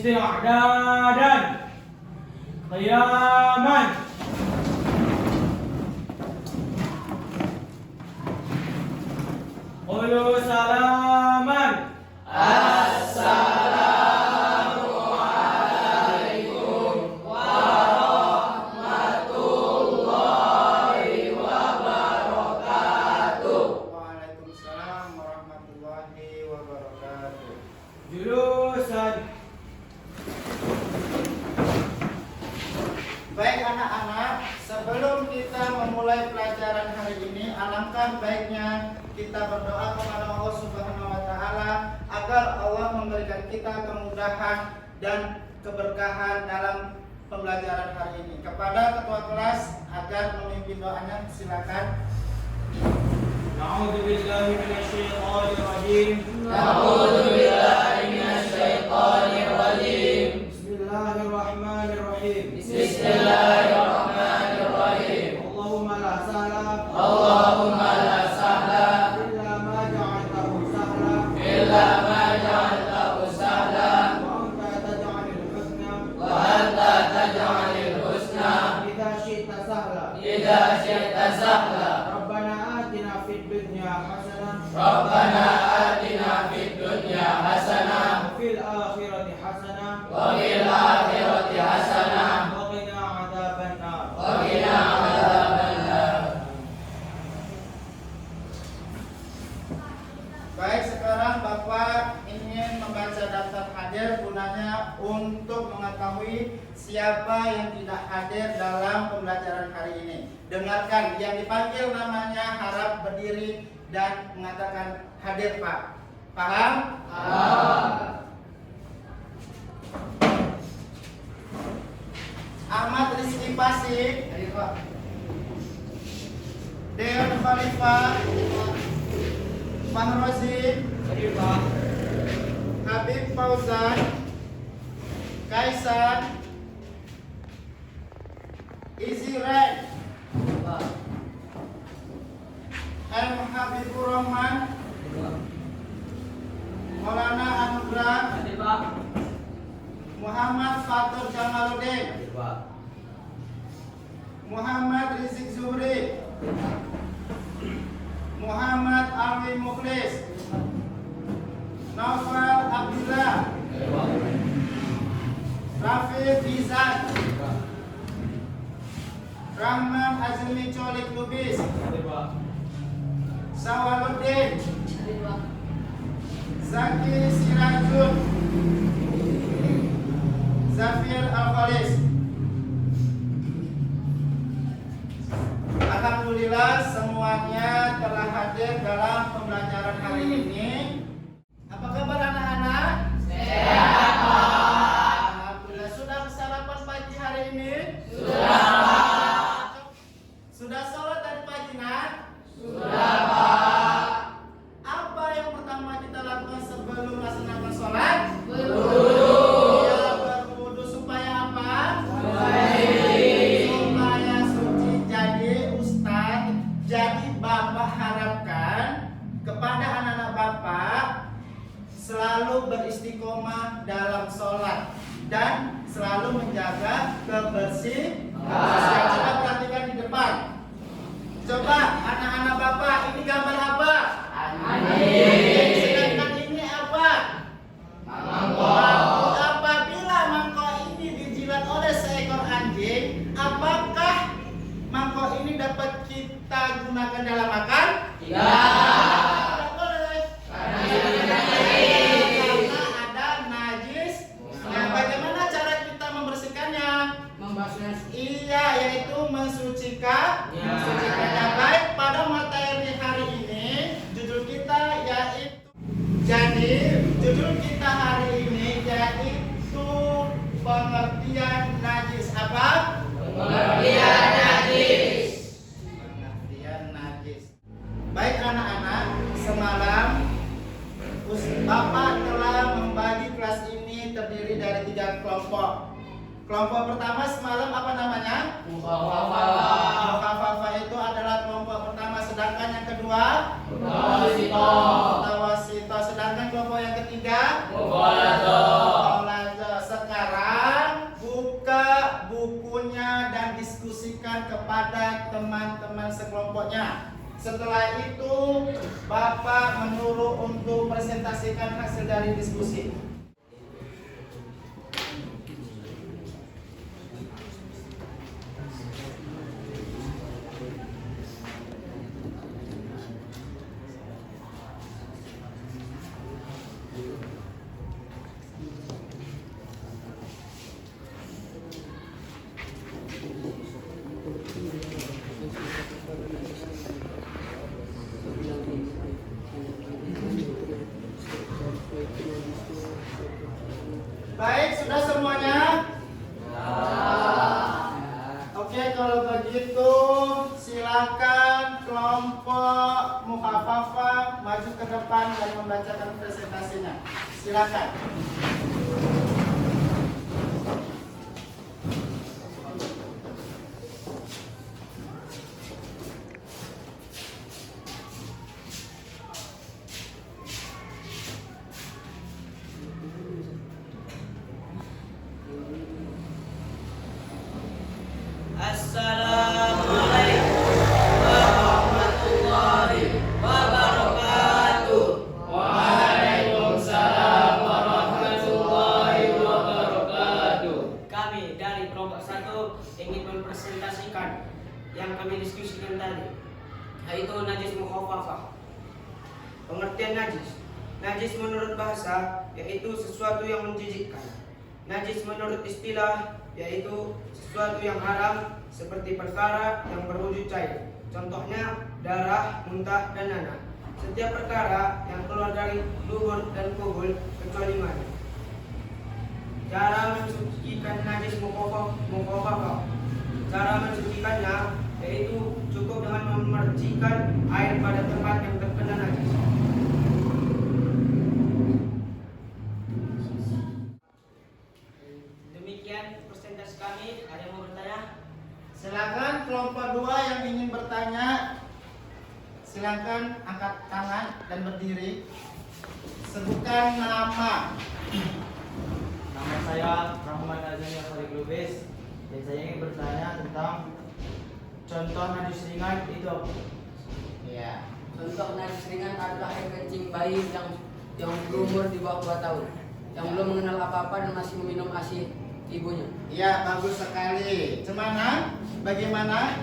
isti'dadan qiyaman qulu salaman Waalaikumsalam warahmatullahi wabarakatuh. julusan. Baik anak-anak, sebelum kita memulai pelajaran hari ini, alangkah baiknya kita berdoa kepada Allah Subhanahu wa taala agar Allah memberikan kita kemudahan dan keberkahan dalam pembelajaran hari ini. Kepada ketua kelas agar memimpin doanya, silakan. A'udzu billahi minasyaitonir rajim. Bismillahirrahmanirrahim. Allahumma la sahla illa ma ja'altahu sahla wa anta taj'alul husna idza syi'ta sahla. Rabbana atina fid dunya hasanah wa fil akhirati hasanah wa qina adzaban nar. Baik, sekarang Bapak ingin membaca daftar hadir gunanya untuk mengetahui siapa yang tidak hadir dalam pembelajaran hari ini. Dengarkan, yang dipanggil namanya harap berdiri dan mengatakan hadir, Pak. Paham? Ahmad Rizky Pasik, Deon Khalifah, Fahrozi, Habib Fauzan, Kaisan, Easy Red, M. Habibur Rahman, Maulana Anugrah, Muhammad Fatur Jamaluddin, Muhammad Rizik Zuhri, Muhammad Alwi Mukhlis, Naufal Abdullah, Rafiq Izan, Rahman Azmi Colik Lubis, Sawaluddin, Zaki Sirajun, Zafir Al-Khalis. Alhamdulillah semuanya telah hadir dalam pembelajaran hari ini. Apa kabar anak-anak? Sehat, Pak. Alhamdulillah. Sudah sarapan pagi hari ini? Sudah sholat dari pagi, Nak? Apa yang pertama kita lakukan sebelum melaksanakan sholat? Ya, berwudu supaya apa? Supaya suci. Jadi Ustaz, jadi Bapak harapkan kepada anak-anak Bapak selalu beristiqomah dalam sholat dan selalu menjaga kebersihan. Coba perhatikan di depan. Coba anak-anak Bapak, ini gambar apa? Sedangkan ini apa? Mangkok. Apabila mangkok ini dijilat oleh seekor anjing, apakah mangkok ini dapat kita gunakan dalam makan? Tidak boleh. Karena ada najis. Nah, bagaimana cara kita membersihkannya? Iya, yaitu mensucikannya. Baik, pada materi hari ini judul kita yaitu hari ini yaitu pengertian najis. Apa? Pengertian najis. Baik anak-anak, semalam Bapak telah membagi kelas ini terdiri dari 3 kelompok. Kelompok pertama semalam apa namanya? Mukhafafah itu adalah kelompok pertama, sedangkan yang kedua Mutawasito. Sedangkan kelompok yang ketiga Mughaladah. kelompoknya. Setelah itu Bapak menyuruh untuk presentasikan hasil dari diskusi. Baik, sudah semuanya? Oke, kalau begitu silakan kelompok Mukhafafah maju ke depan dan membacakan presentasinya. Silakan. Assalamualaikum warahmatullahi wabarakatuh. Waalaikumsalam warahmatullahi wabarakatuh. Kami dari kelompok 1 ingin mempresentasikan yang kami diskusikan tadi, yaitu najis mukhafafah. Pengertian najis. Najis menurut bahasa yaitu sesuatu yang menjijikkan. Najis menurut istilah yaitu sesuatu yang haram seperti perkara yang berwujud cair. Contohnya darah, muntah, dan nanah. Setiap perkara yang keluar dari luhur dan kubul kecuali mani. Cara mensucikan najis mukhafafah. Cara mensucikannya yaitu cukup dengan memercikan air pada tempat yang terkena najis. Demikian presentasi kami. Ada yang mau bertanya? Silakan kelompok 2 yang ingin bertanya. Silakan angkat tangan dan berdiri. Sebutkan nama. Nama saya Rahman Azani Khalid Lubis dan saya ingin bertanya tentang contoh najis ringan itu apa? Ya. Contoh najis ringan adalah air kencing bayi yang berumur di bawah 2 tahun, yang belum mengenal apa-apa dan masih meminum ASI ibunya. Iya, bagus sekali. Cemana? Bagaimana?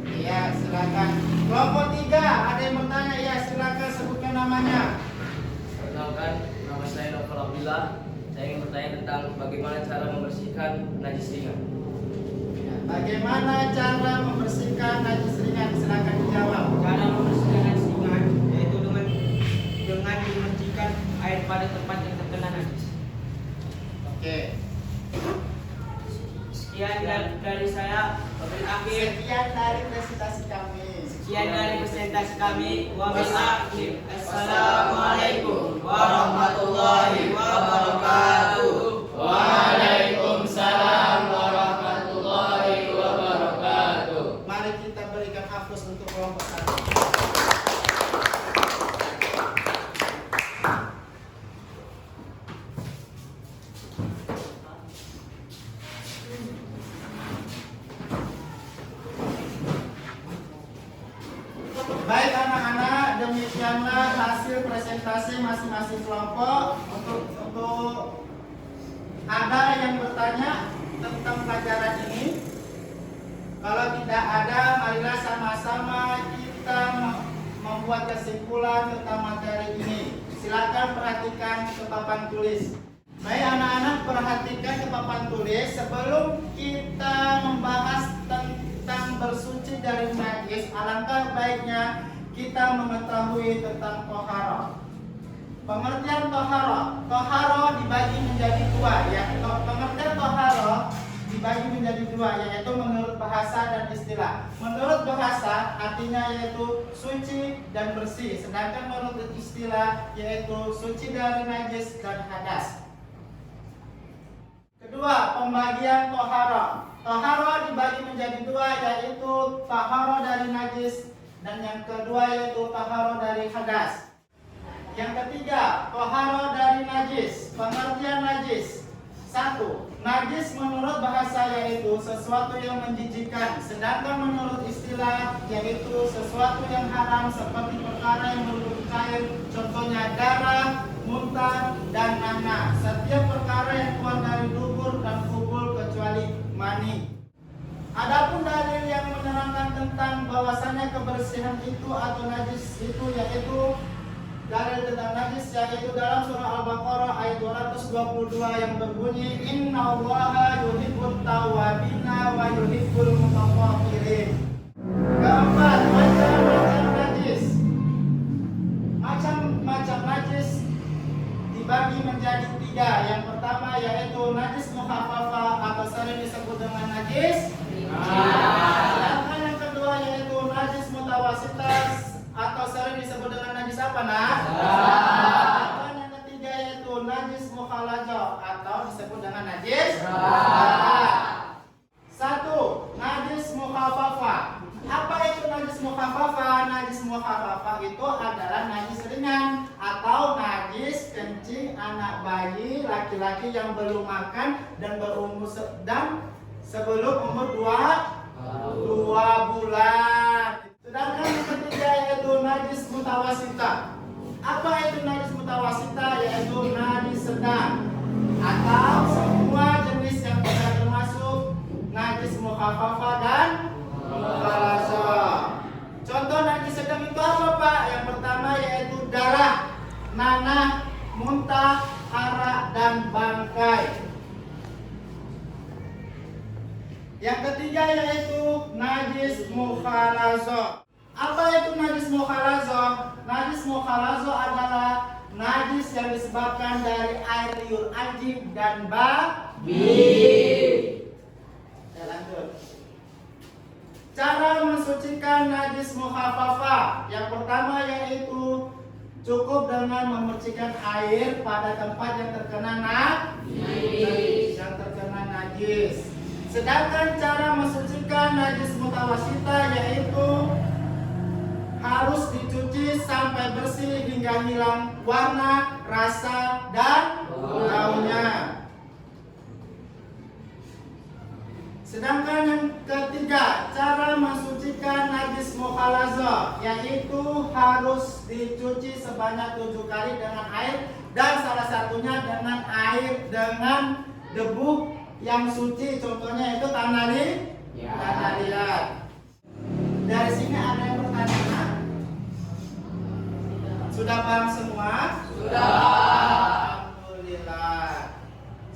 Iya, silakan. Kelompok 3, ada yang bertanya? Iya, silakan sebutkan namanya. Perkenalkan, nama saya Novel Abdillah. Saya ingin bertanya tentang bagaimana cara membersihkan najis ringan. Ya, bagaimana cara membersihkan najis ringan? Silakan dijawab. Cara membersihkan najis ringan yaitu dengan memercikan air pada tempat yang terkena najis. Oke. Sekian dari saya. Wabil akhir. Sekian dari presentasi kami. Sekian dari presentasi kami. Wabil akhir. Assalamualaikum warahmatullahi wabarakatuh. Waalaikumsalam warahmatullahi wabarakatuh. Mari kita berikan hapus untuk kelompok 1. Baik anak-anak, demikianlah hasil presentasi masing-masing kelompok. Untuk ada yang bertanya tentang pelajaran ini? Kalau tidak ada, marilah sama-sama kita membuat kesimpulan tentang materi ini. Silakan perhatikan ke papan tulis. Baik anak-anak, perhatikan ke papan tulis. Sebelum kita membahas tentang bersuci dari najis, alangkah baiknya kita mengetahui tentang toharoh. Pengertian toharoh dibagi menjadi dua, ya. Pengertian toharoh dibagi menjadi dua, yaitu menurut bahasa dan istilah. Menurut bahasa artinya yaitu suci dan bersih, sedangkan menurut istilah yaitu suci dari najis dan hadas. Kedua, pembagian toharoh. Toharoh dibagi menjadi dua, yaitu toharoh dari najis dan yang kedua yaitu toharoh dari hadas. Yang ketiga, toharoh dari najis. Pengertian najis Satu, najis menurut bahasa yaitu sesuatu yang menjijikkan, sedangkan menurut istilah yaitu sesuatu yang haram seperti perkara yang berbentuk cair, contohnya darah, muntah, dan nanah. Setiap perkara yang keluar dari dubur dan kubul kecuali mani. Adapun dalil yang menerangkan tentang bahwasanya kebersihan itu atau najis itu yaitu dalil tentang najis yaitu dalam surah Al-Baqarah ayat 222 yang berbunyi innallaha yuhibbut tawwabina wa yuhibbul mutatahhirin. Keempat, macam-macam najis. Macam-macam najis dibagi menjadi 3. Yang pertama yaitu najis mukhaffafah atau sering disebut dengan najis. Sedangkan yang kedua yaitu najis mutawassitas atau sering disebut dengan najis apa nak? Dan yang ketiga yaitu najis mukhalajah atau disebut dengan najis. Satu, najis mukhaffafah. Apa itu najis mukhaffafah? Najis mukhaffafah itu adalah najis ringan atau najis kencing anak bayi laki-laki yang belum makan dan berumur sebelum umur 2 bulan. Sedangkan yang ketiga yaitu najis mutawasita. Apa itu najis mutawasita? Yaitu najis sedang atau semua jenis yang tidak termasuk najis mukhaffafah dan mukhalazah. Contoh najis sedang itu apa Pak? Yang pertama yaitu darah, nanah, muntah, arak, dan bangkai. Yang ketiga yaitu najis mukhalazah. Apa itu najis mukhalazah? Najis mukhalazah adalah najis yang disebabkan dari air liur anjing dan babi. Kita lanjut. Cara mensucikan najis mukhaffafah. Yang pertama yaitu cukup dengan memercikan air pada tempat yang terkena najis. Sedangkan cara mensucikan najis mutawassita yaitu harus dicuci sampai bersih hingga hilang warna, rasa, dan baunya. Sedangkan yang ketiga, cara mensucikan najis mukhalazah yaitu harus dicuci sebanyak 7 kali dengan air dan salah satunya dengan air dengan debu yang suci, contohnya itu tanah liat. Dari sini ada yang bertanya? Sudah paham semua? Sudah. Alhamdulillah.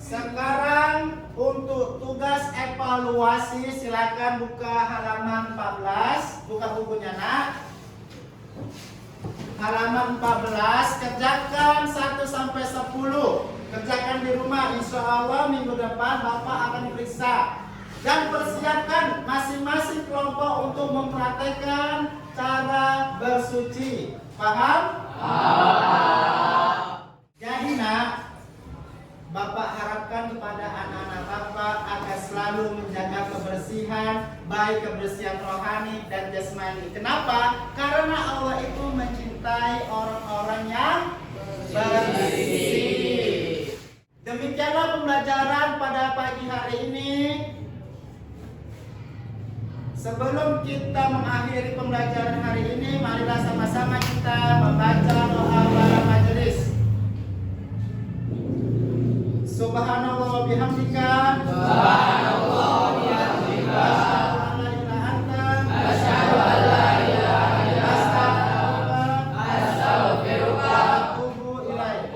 Sekarang untuk tugas evaluasi silakan buka halaman 14, buka bukunya nak. Halaman 14, kerjakan 1 sampai 10. Kerjakan di rumah, insya Allah minggu depan Bapak akan periksa. Dan persiapkan masing-masing kelompok untuk mempraktekkan cara bersuci. Paham? Jadi nak, Bapak harapkan kepada anak-anak Bapak agar selalu menjaga kebersihan, baik kebersihan rohani dan jasmani. Kenapa? Karena Allah itu mencintai orang-orang yang bersih. Demikianlah pembelajaran pada pagi hari ini. Sebelum kita mengakhiri pembelajaran hari ini, marilah sama-sama kita membaca doa pada majelis. Subhanallah wa bihamdika. Subhanallah wa bihamdika. Asyhadu an la ilaha illa anta. Astaghfiruka wa atubu ilaik.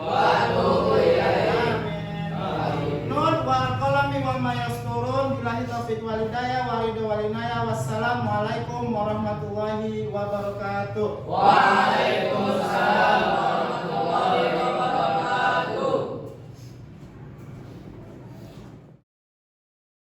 Billahi taufiq wal hidayah wa ridho wal inayah. Wassalamualaikum warahmatullahi wabarakatuh. Waalaikumsalam.